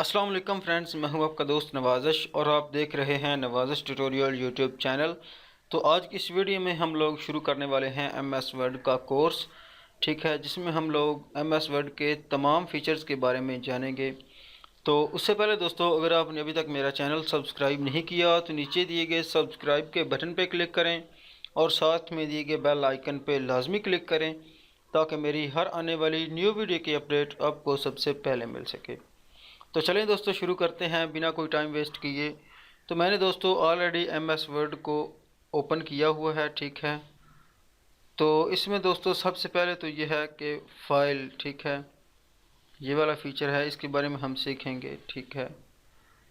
अस्सलाम वालेकुम फ्रेंड्स, मैं हूं आपका दोस्त नवाज़श और आप देख रहे हैं नवाज़श ट्यूटोरियल यूट्यूब चैनल। तो आज की इस वीडियो में हम लोग शुरू करने वाले हैं एमएस वर्ड का कोर्स, ठीक है, जिसमें हम लोग एमएस वर्ड के तमाम फीचर्स के बारे में जानेंगे। तो उससे पहले दोस्तों, अगर आपने अभी तक मेरा चैनल सब्सक्राइब नहीं किया तो नीचे दिए गए सब्सक्राइब के बटन पर क्लिक करें और साथ में दिए गए बेल आइकन पर लाजमी क्लिक करें ताकि मेरी हर आने वाली न्यू वीडियो की अपडेट आपको सबसे पहले मिल सके। तो चलें दोस्तों, शुरू करते हैं बिना कोई टाइम वेस्ट किए। तो मैंने दोस्तों ऑलरेडी एमएस वर्ड को ओपन किया हुआ है, ठीक है। तो इसमें दोस्तों सबसे पहले तो ये है कि फ़ाइल, ठीक है, ये वाला फ़ीचर है, इसके बारे में हम सीखेंगे, ठीक है।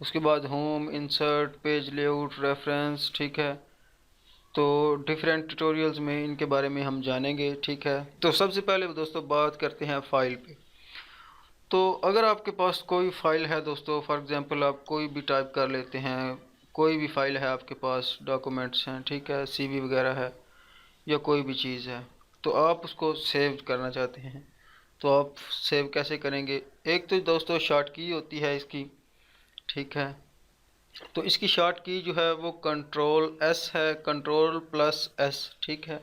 उसके बाद home, insert, page layout, reference, ठीक है। तो डिफरेंट ट्यूटोरियल्स में इनके बारे में हम जानेंगे, ठीक है। तो सबसे पहले दोस्तों बात करते हैं फ़ाइल पे। तो अगर आपके पास कोई फ़ाइल है दोस्तों, फॉर एग्ज़ाम्पल आप कोई भी टाइप कर लेते हैं, कोई भी फ़ाइल है आपके पास, डॉक्यूमेंट्स हैं, ठीक है, सीवी वगैरह है या कोई भी चीज़ है, तो आप उसको सेव करना चाहते हैं। तो आप सेव कैसे करेंगे? एक तो दोस्तों शॉर्ट की होती है इसकी, ठीक है। तो इसकी शॉर्ट की जो है वो कंट्रोल एस है, कंट्रोल प्लस एस, ठीक है।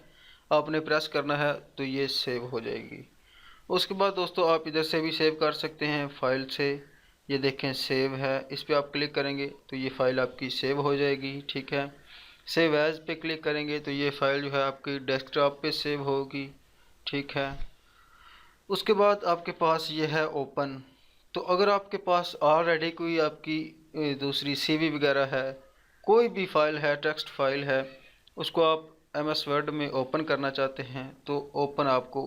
आपने प्रेस करना है तो ये सेव हो जाएगी। उसके बाद दोस्तों आप इधर से भी सेव कर सकते हैं फ़ाइल से। ये देखें सेव है, इस पर आप क्लिक करेंगे तो ये फ़ाइल आपकी सेव हो जाएगी, ठीक है। सेव एज़ पे क्लिक करेंगे तो ये फ़ाइल जो है आपकी डेस्कटॉप पे सेव होगी, ठीक है। उसके बाद आपके पास ये है ओपन। तो अगर आपके पास ऑलरेडी कोई आपकी दूसरी सीवी वगैरह है, कोई भी फ़ाइल है, टेक्स्ट फाइल है, उसको आप एमएस वर्ड में ओपन करना चाहते हैं तो ओपन आपको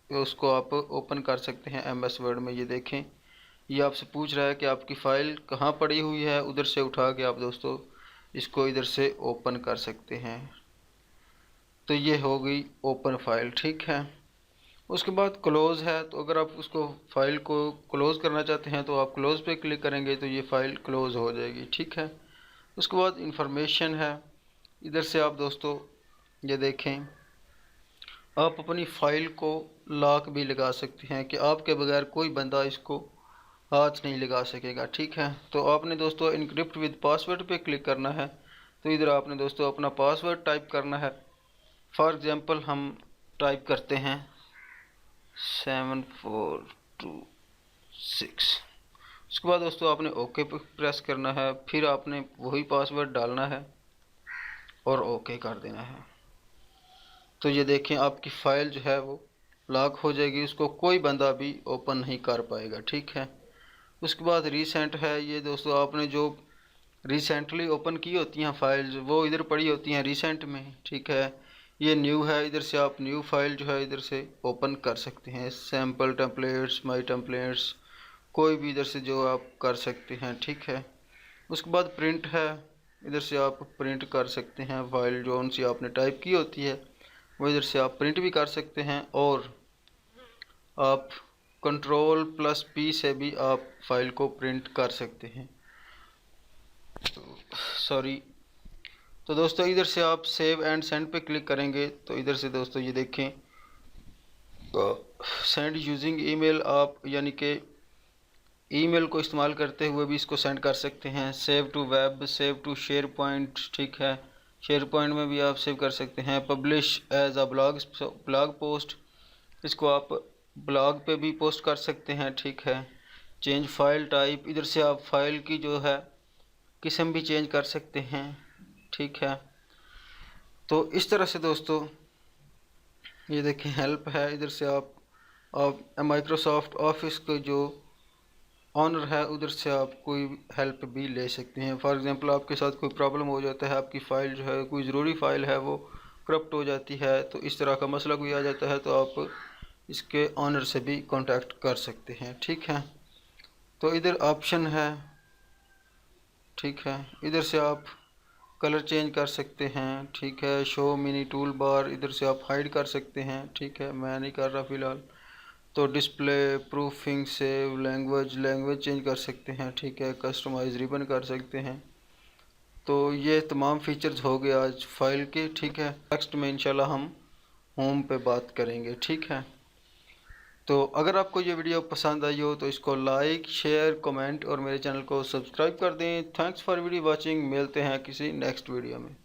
उसको आप ओपन कर सकते हैं एमएस वर्ड में। ये देखें, ये आपसे पूछ रहा है कि आपकी फ़ाइल कहाँ पड़ी हुई है, उधर से उठा के आप दोस्तों इसको इधर से ओपन कर सकते हैं। तो ये हो गई ओपन फ़ाइल, ठीक है। उसके बाद क्लोज़ है, तो अगर आप उसको फ़ाइल को क्लोज़ करना चाहते हैं तो आप क्लोज़ पे क्लिक करेंगे तो ये फ़ाइल क्लोज़ हो जाएगी, ठीक है। उसके बाद इंफॉर्मेशन है, इधर से आप दोस्तों ये देखें, आप अपनी फ़ाइल को लॉक भी लगा सकते हैं कि आपके बगैर कोई बंदा इसको हाथ नहीं लगा सकेगा, ठीक है। तो आपने दोस्तों इनक्रिप्ट विद पासवर्ड पे क्लिक करना है। तो इधर आपने दोस्तों अपना पासवर्ड टाइप करना है। फॉर एग्ज़ाम्पल हम टाइप करते हैं 7426। उसके बाद दोस्तों आपने ओके पे प्रेस करना है, फिर आपने वही पासवर्ड डालना है और ओके कर देना है। तो ये देखें आपकी फ़ाइल जो है वो लॉक हो जाएगी, उसको कोई बंदा भी ओपन नहीं कर पाएगा, ठीक है। उसके बाद रीसेंट है, ये दोस्तों आपने जो रिसेंटली ओपन की होती हैं फाइल्स वो इधर पड़ी होती हैं रिसेंट में, ठीक है। ये न्यू है, इधर से आप न्यू फाइल जो है इधर से ओपन कर सकते हैं। सैम्पल टेम्पलेट्स, माई टेम्पलेट्स, कोई भी इधर से जो आप कर सकते हैं, ठीक है। उसके बाद प्रिंट है, इधर से आप प्रिंट कर सकते हैं फाइल जो उनसे आपने टाइप की होती है वो इधर से आप प्रिंट भी कर सकते हैं। और आप कंट्रोल प्लस पी से भी आप फाइल को प्रिंट कर सकते हैं। सॉरी। तो दोस्तों इधर से आप सेव एंड सेंड पे क्लिक करेंगे तो इधर से दोस्तों ये देखें, सेंड यूजिंग ईमेल, आप यानी कि ईमेल को इस्तेमाल करते हुए भी इसको सेंड कर सकते हैं। Save to web, save to SharePoint, ठीक है, शेयर पॉइंट में भी आप सेव कर सकते हैं। Publish as a blog post, इसको आप ब्लॉग पे भी पोस्ट कर सकते हैं, ठीक है। चेंज फाइल टाइप, इधर से आप फाइल की जो है किस्म भी चेंज कर सकते हैं, ठीक है। तो इस तरह से दोस्तों ये देखें हेल्प है, इधर से आप माइक्रोसॉफ्ट ऑफिस के जो ऑनर है उधर से आप कोई हेल्प भी ले सकते हैं। फॉर एग्ज़ाम्पल आपके साथ कोई प्रॉब्लम हो जाता है, आपकी फ़ाइल जो है कोई ज़रूरी फ़ाइल है वो करप्ट हो जाती है, तो इस तरह का मसला कोई आ जाता है तो आप इसके ऑनर से भी कांटेक्ट कर सकते हैं, ठीक है। तो इधर ऑप्शन है, ठीक है, इधर से आप कलर चेंज कर सकते हैं, ठीक है। शो मिनी टूल बार, इधर से आप हाइड कर सकते हैं, ठीक है, मैं नहीं कर रहा फ़िलहाल। तो display, proofing, save, language change कर सकते हैं, ठीक है, कस्टमाइज रिबन कर सकते हैं। तो ये तमाम फीचर्स हो गए आज फाइल के, ठीक है। नेक्स्ट में इंशाल्लाह हम होम पे बात करेंगे, ठीक है। तो अगर आपको ये वीडियो पसंद आई हो तो इसको लाइक, शेयर, कमेंट और मेरे चैनल को सब्सक्राइब कर दें। Thanks for video watching. मिलते हैं किसी नेक्स्ट वीडियो में।